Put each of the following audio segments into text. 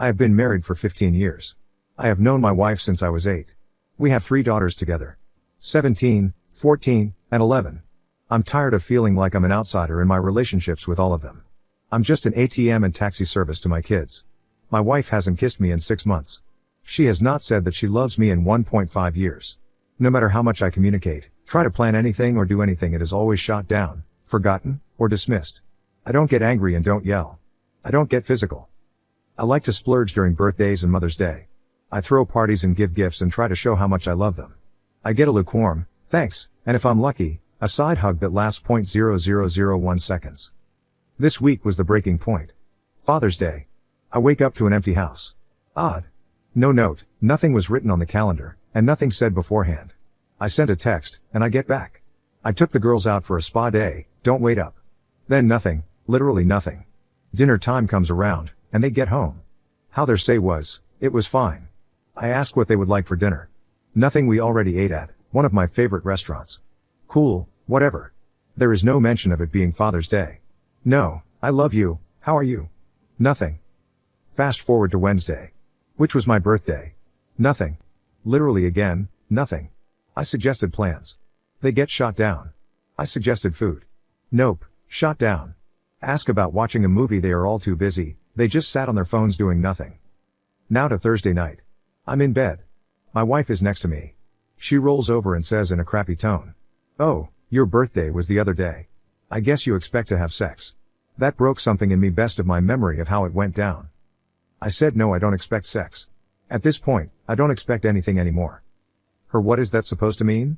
I have been married for 15 years. I have known my wife since I was 8. We have 3 daughters together. 17, 14, and 11. I'm tired of feeling like I'm an outsider in my relationships with all of them. I'm just an ATM and taxi service to my kids. My wife hasn't kissed me in 6 months. She has not said that she loves me in 1.5 years. No matter how much I communicate, try to plan anything or do anything, it is always shot down, forgotten, or dismissed. I don't get angry and don't yell. I don't get physical. I like to splurge during birthdays and Mother's Day. I throw parties and give gifts and try to show how much I love them. I get a lukewarm, thanks, and if I'm lucky, a side hug that lasts 0.0001 seconds. This week was the breaking point. Father's Day. I wake up to an empty house. Odd. No note, nothing was written on the calendar, and nothing said beforehand. I sent a text, and I get back. I took the girls out for a spa day, don't wait up. Then nothing, literally nothing. Dinner time comes around, and they get home. How their say was, it was fine. I ask what they would like for dinner. Nothing, we already ate at one of my favorite restaurants. Cool, whatever. There is no mention of it being Father's Day. No, I love you, how are you? Nothing. Fast forward to Wednesday. Which was my birthday. Nothing. Literally again, nothing. I suggested plans. They get shot down. I suggested food. Nope, shot down. Ask about watching a movie, they are all too busy, they just sat on their phones doing nothing. Now to Thursday night. I'm in bed. My wife is next to me. She rolls over and says in a crappy tone, "Oh, your birthday was the other day. I guess you expect to have sex." That broke something in me, best of my memory of how it went down. I said no, I don't expect sex. At this point, I don't expect anything anymore. Her, what is that supposed to mean?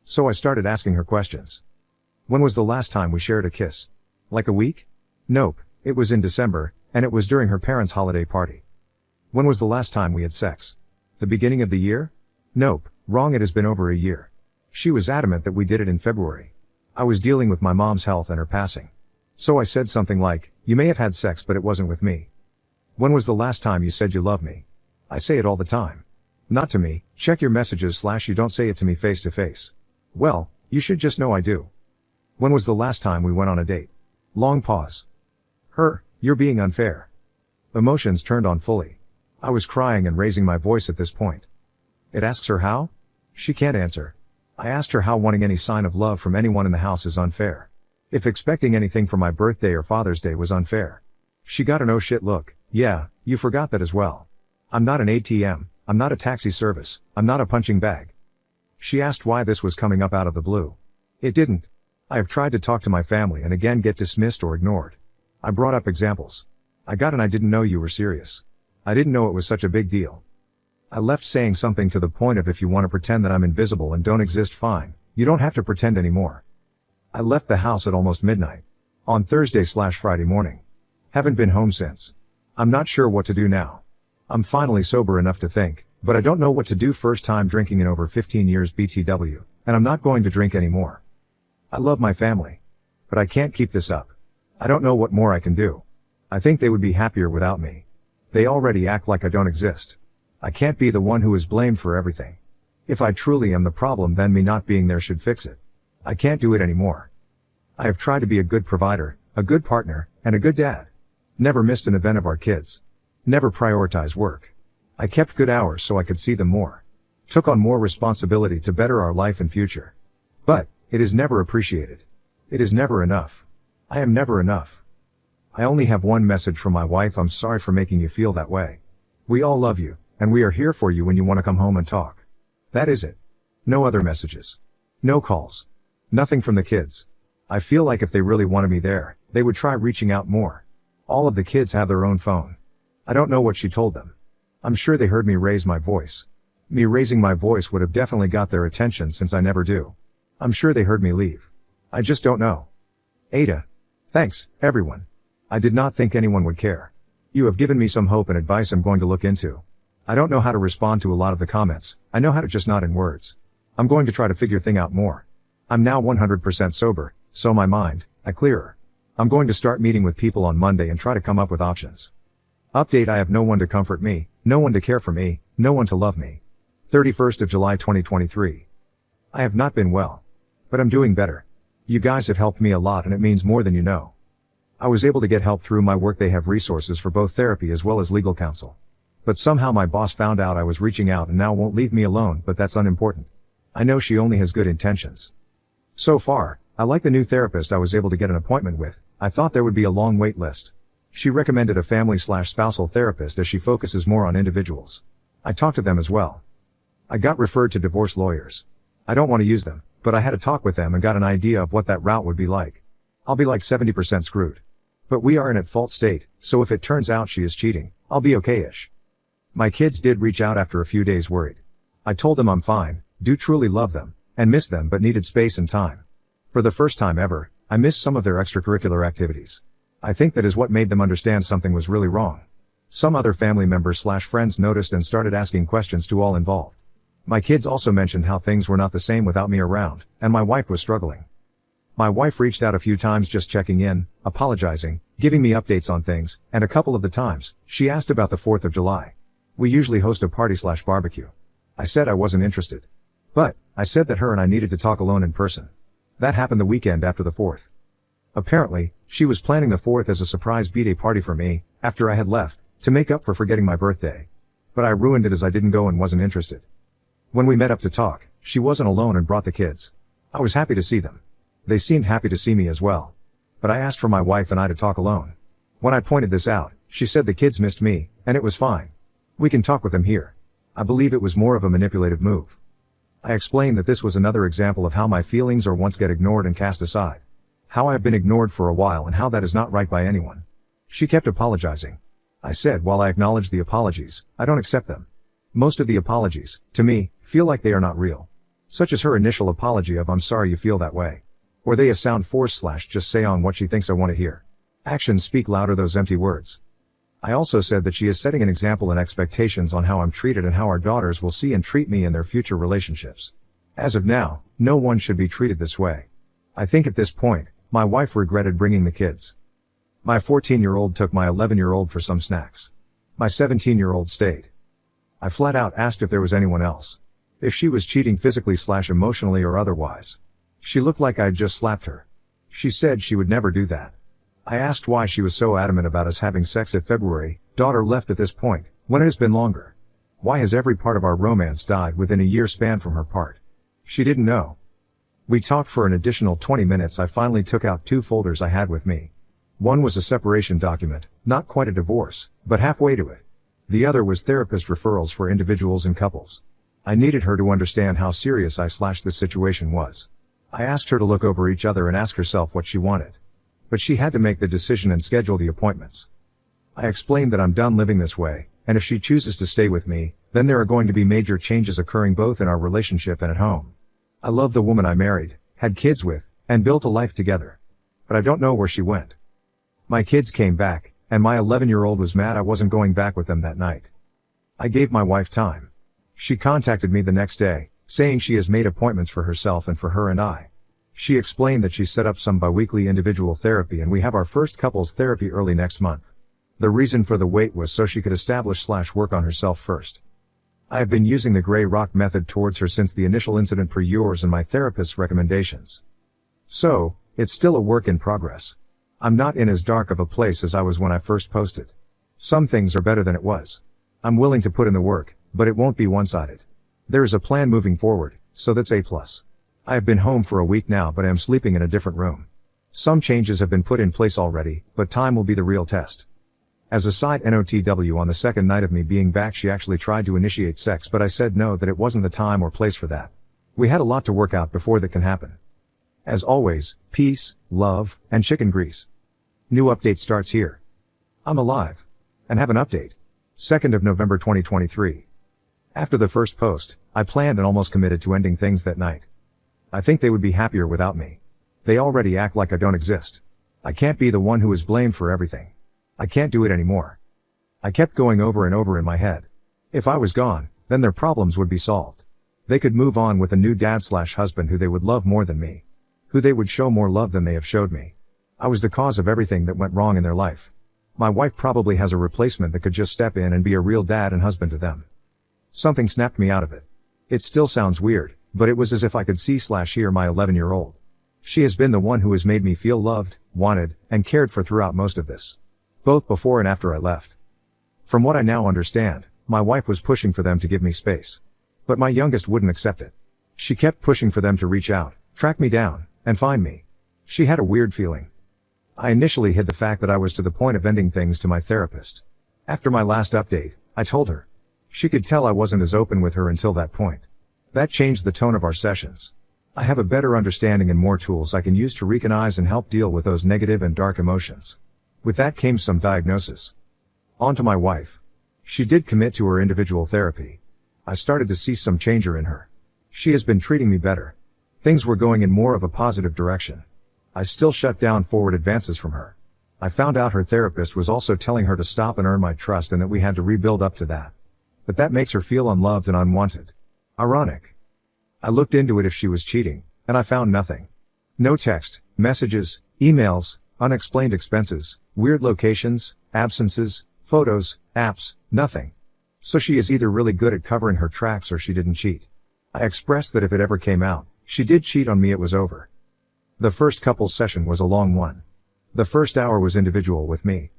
So I started asking her questions. When was the last time we shared a kiss? Like a week? Nope, it was in December, and it was during her parents' holiday party. When was the last time we had sex? The beginning of the year? Nope, wrong, it has been over a year. She was adamant that we did it in February. I was dealing with my mom's health and her passing. So I said something like, "You may have had sex, but it wasn't with me." When was the last time you said you love me? I say it all the time. Not to me, check your messages / you don't say it to me face to face. Well, you should just know I do. When was the last time we went on a date? Long pause. Her, you're being unfair. Emotions turned on fully. I was crying and raising my voice at this point. It asks her how? She can't answer. I asked her how wanting any sign of love from anyone in the house is unfair. If expecting anything for my birthday or Father's Day was unfair. She got an oh shit look. Yeah, you forgot that as well. I'm not an ATM, I'm not a taxi service, I'm not a punching bag. She asked why this was coming up out of the blue. It didn't. I have tried to talk to my family and again get dismissed or ignored. I brought up examples. I got an I didn't know you were serious. I didn't know it was such a big deal. I left saying something to the point of, if you want to pretend that I'm invisible and don't exist, fine, you don't have to pretend anymore. I left the house at almost midnight. On Thursday/Friday morning. Haven't been home since. I'm not sure what to do now. I'm finally sober enough to think, but I don't know what to do. First time drinking in over 15 years BTW, and I'm not going to drink anymore. I love my family. But I can't keep this up. I don't know what more I can do. I think they would be happier without me. They already act like I don't exist. I can't be the one who is blamed for everything. If I truly am the problem, then me not being there should fix it. I can't do it anymore. I have tried to be a good provider, a good partner, and a good dad. Never missed an event of our kids. Never prioritized work. I kept good hours so I could see them more. Took on more responsibility to better our life and future. But, it is never appreciated. It is never enough. I am never enough. I only have one message from my wife: I'm sorry for making you feel that way. We all love you, and we are here for you when you want to come home and talk. That is it. No other messages. No calls. Nothing from the kids. I feel like if they really wanted me there, they would try reaching out more. All of the kids have their own phone. I don't know what she told them. I'm sure they heard me raise my voice. Me raising my voice would have definitely got their attention, since I never do. I'm sure they heard me leave. I just don't know. Ada. Thanks, everyone. I did not think anyone would care. You have given me some hope and advice I'm going to look into. I don't know how to respond to a lot of the comments. I know how to just not in words. I'm going to try to figure things out more. I'm now 100% sober, so my mind, clearer. I'm going to start meeting with people on Monday and try to come up with options. Update: I have no one to comfort me, no one to care for me, no one to love me. 31st of July 2023. I have not been well. But I'm doing better. You guys have helped me a lot, and it means more than you know. I was able to get help through my work. They have resources for both therapy as well as legal counsel. But somehow my boss found out I was reaching out and now won't leave me alone, but that's unimportant. I know she only has good intentions. So far, I like the new therapist I was able to get an appointment with. I thought there would be a long wait list. She recommended a family/spousal therapist as she focuses more on individuals. I talked to them as well. I got referred to divorce lawyers. I don't want to use them, but I had a talk with them and got an idea of what that route would be like. I'll be like 70% screwed. But we are in at fault state, so if it turns out she is cheating, I'll be okay-ish. My kids did reach out after a few days worried. I told them I'm fine, do truly love them, and miss them but needed space and time. For the first time ever, I missed some of their extracurricular activities. I think that is what made them understand something was really wrong. Some other family members/friends noticed and started asking questions to all involved. My kids also mentioned how things were not the same without me around, and my wife was struggling. My wife reached out a few times just checking in, apologizing, giving me updates on things, and a couple of the times, she asked about the 4th of July. We usually host a party/barbecue. I said I wasn't interested. But, I said that her and I needed to talk alone in person. That happened the weekend after the 4th. Apparently, she was planning the 4th as a surprise B-Day party for me, after I had left, to make up for forgetting my birthday. But I ruined it as I didn't go and wasn't interested. When we met up to talk, she wasn't alone and brought the kids. I was happy to see them. They seemed happy to see me as well. But I asked for my wife and I to talk alone. When I pointed this out, she said the kids missed me, and it was fine. We can talk with them here. I believe it was more of a manipulative move. I explained that this was another example of how my feelings or wants get ignored and cast aside. How I have been ignored for a while and how that is not right by anyone. She kept apologizing. I said while I acknowledge the apologies, I don't accept them. Most of the apologies, to me, feel like they are not real. Such as her initial apology of "I'm sorry you feel that way." Or they sound forced/just say on what she thinks I want to hear. Actions speak louder those empty words. I also said that she is setting an example and expectations on how I'm treated and how our daughters will see and treat me in their future relationships. As of now, no one should be treated this way. I think at this point, my wife regretted bringing the kids. My 14-year-old took my 11-year-old for some snacks. My 17-year-old stayed. I flat out asked if there was anyone else. If she was cheating physically/emotionally or otherwise. She looked like I'd just slapped her. She said she would never do that. I asked why she was so adamant about us having sex if February, daughter left at this point, when it has been longer. Why has every part of our romance died within a year span from her part? She didn't know. We talked for an additional 20 minutes. I finally took out 2 folders I had with me. One was a separation document, not quite a divorce, but halfway to it. The other was therapist referrals for individuals and couples. I needed her to understand how serious this situation was. I asked her to look over each other and ask herself what she wanted. But she had to make the decision and schedule the appointments. I explained that I'm done living this way, and if she chooses to stay with me, then there are going to be major changes occurring both in our relationship and at home. I love the woman I married, had kids with, and built a life together. But I don't know where she went. My kids came back, and my 11-year-old was mad I wasn't going back with them that night. I gave my wife time. She contacted me the next day, saying she has made appointments for herself and for her and I. She explained that she set up some biweekly individual therapy and we have our first couples therapy early next month. The reason for the wait was so she could establish/work on herself first. I have been using the gray rock method towards her since the initial incident per yours and my therapist's recommendations. So, it's still a work in progress. I'm not in as dark of a place as I was when I first posted. Some things are better than it was. I'm willing to put in the work, but it won't be one-sided. There is a plan moving forward, so that's A+. I have been home for a week now but am sleeping in a different room. Some changes have been put in place already, but time will be the real test. As a side NOTW, on the second night of me being back she actually tried to initiate sex but I said no, that it wasn't the time or place for that. We had a lot to work out before that can happen. As always, peace, love, and chicken grease. New update starts here. I'm alive. And have an update. 2nd of November 2023. After the first post, I planned and almost committed to ending things that night. I think they would be happier without me. They already act like I don't exist. I can't be the one who is blamed for everything. I can't do it anymore. I kept going over and over in my head. If I was gone, then their problems would be solved. They could move on with a new dad/husband who they would love more than me. Who they would show more love than they have showed me. I was the cause of everything that went wrong in their life. My wife probably has a replacement that could just step in and be a real dad and husband to them. Something snapped me out of it. It still sounds weird, but it was as if I could see/hear my 11-year-old. She has been the one who has made me feel loved, wanted, and cared for throughout most of this. Both before and after I left. From what I now understand, my wife was pushing for them to give me space. But my youngest wouldn't accept it. She kept pushing for them to reach out, track me down, and find me. She had a weird feeling. I initially hid the fact that I was to the point of ending things to my therapist. After my last update, I told her. She could tell I wasn't as open with her until that point. That changed the tone of our sessions. I have a better understanding and more tools I can use to recognize and help deal with those negative and dark emotions. With that came some diagnosis. On to my wife. She did commit to her individual therapy. I started to see some changer in her. She has been treating me better. Things were going in more of a positive direction. I still shut down forward advances from her. I found out her therapist was also telling her to stop and earn my trust and that we had to rebuild up to that. But that makes her feel unloved and unwanted. Ironic. I looked into it if she was cheating, and I found nothing. No text, messages, emails, unexplained expenses, weird locations, absences, photos, apps, nothing. So she is either really good at covering her tracks or she didn't cheat. I expressed that if it ever came out, she did cheat on me, it was over. The first couples session was a long one. The first hour was individual with me.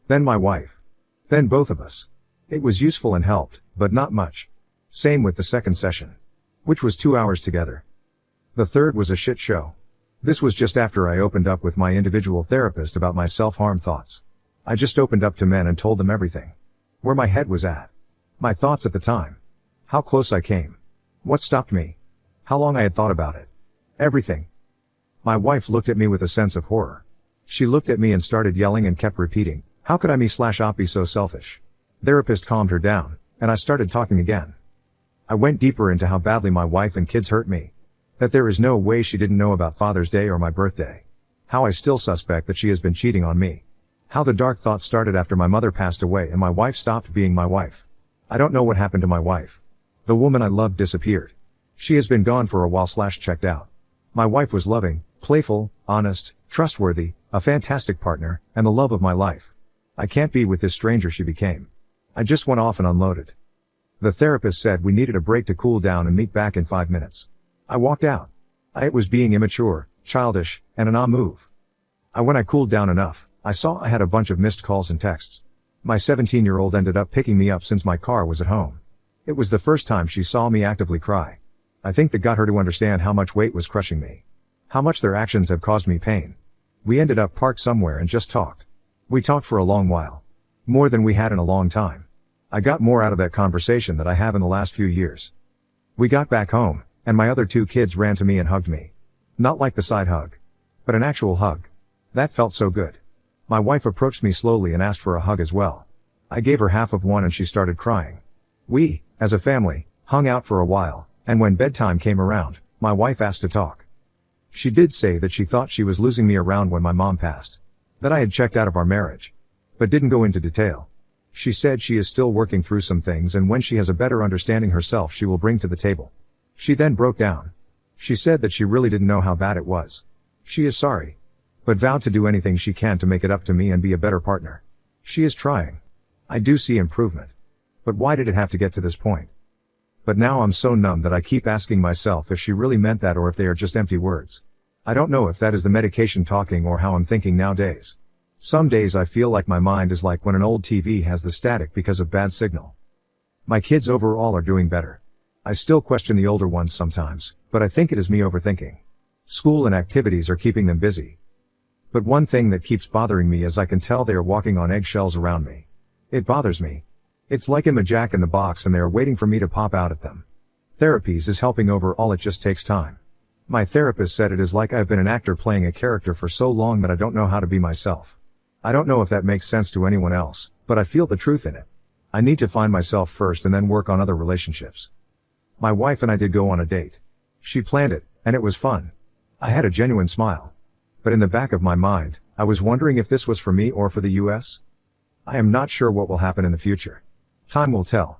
Then my wife. Then both of us. It was useful and helped, but not much. Same with the second session. Which was 2 hours together. The third was a shit show. This was just after I opened up with my individual therapist about my self-harm thoughts. I just opened up to men and told them everything. Where my head was at. My thoughts at the time. How close I came. What stopped me. How long I had thought about it. Everything. My wife looked at me with a sense of horror. She looked at me and started yelling and kept repeating, "How could I me/op be so selfish?" Therapist calmed her down, and I started talking again. I went deeper into how badly my wife and kids hurt me. That there is no way she didn't know about Father's Day or my birthday. How I still suspect that she has been cheating on me. How the dark thoughts started after my mother passed away and my wife stopped being my wife. I don't know what happened to my wife. The woman I loved disappeared. She has been gone for a while/checked out. My wife was loving, playful, honest, trustworthy, a fantastic partner, and the love of my life. I can't be with this stranger she became. I just went off and unloaded. The therapist said we needed a break to cool down and meet back in 5 minutes. I walked out. It was being immature, childish, and an move. When I cooled down enough, I saw I had a bunch of missed calls and texts. My 17-year-old ended up picking me up since my car was at home. It was the first time she saw me actively cry. I think that got her to understand how much weight was crushing me. How much their actions have caused me pain. We ended up parked somewhere and just talked. We talked for a long while. More than we had in a long time. I got more out of that conversation than I have in the last few years. We got back home, and my other 2 kids ran to me and hugged me. Not like the side hug. But an actual hug. That felt so good. My wife approached me slowly and asked for a hug as well. I gave her half of one and she started crying. We, as a family, hung out for a while, and when bedtime came around, my wife asked to talk. She did say that she thought she was losing me around when my mom passed. That I had checked out of our marriage. But didn't go into detail. She said she is still working through some things and when she has a better understanding herself she will bring to the table. She then broke down. She said that she really didn't know how bad it was. She is sorry. But vowed to do anything she can to make it up to me and be a better partner. She is trying. I do see improvement. But why did it have to get to this point? But now I'm so numb that I keep asking myself if she really meant that or if they are just empty words. I don't know if that is the medication talking or how I'm thinking nowadays. Some days I feel like my mind is like when an old TV has the static because of bad signal. My kids overall are doing better. I still question the older ones sometimes, but I think it is me overthinking. School and activities are keeping them busy. But one thing that keeps bothering me is I can tell they are walking on eggshells around me. It bothers me. It's like I'm a jack in the box and they are waiting for me to pop out at them. Therapies is helping overall, it just takes time. My therapist said it is like I've been an actor playing a character for so long that I don't know how to be myself. I don't know if that makes sense to anyone else, but I feel the truth in it. I need to find myself first and then work on other relationships. My wife and I did go on a date. She planned it, and it was fun. I had a genuine smile. But in the back of my mind, I was wondering if this was for me or for the US. I am not sure what will happen in the future. Time will tell.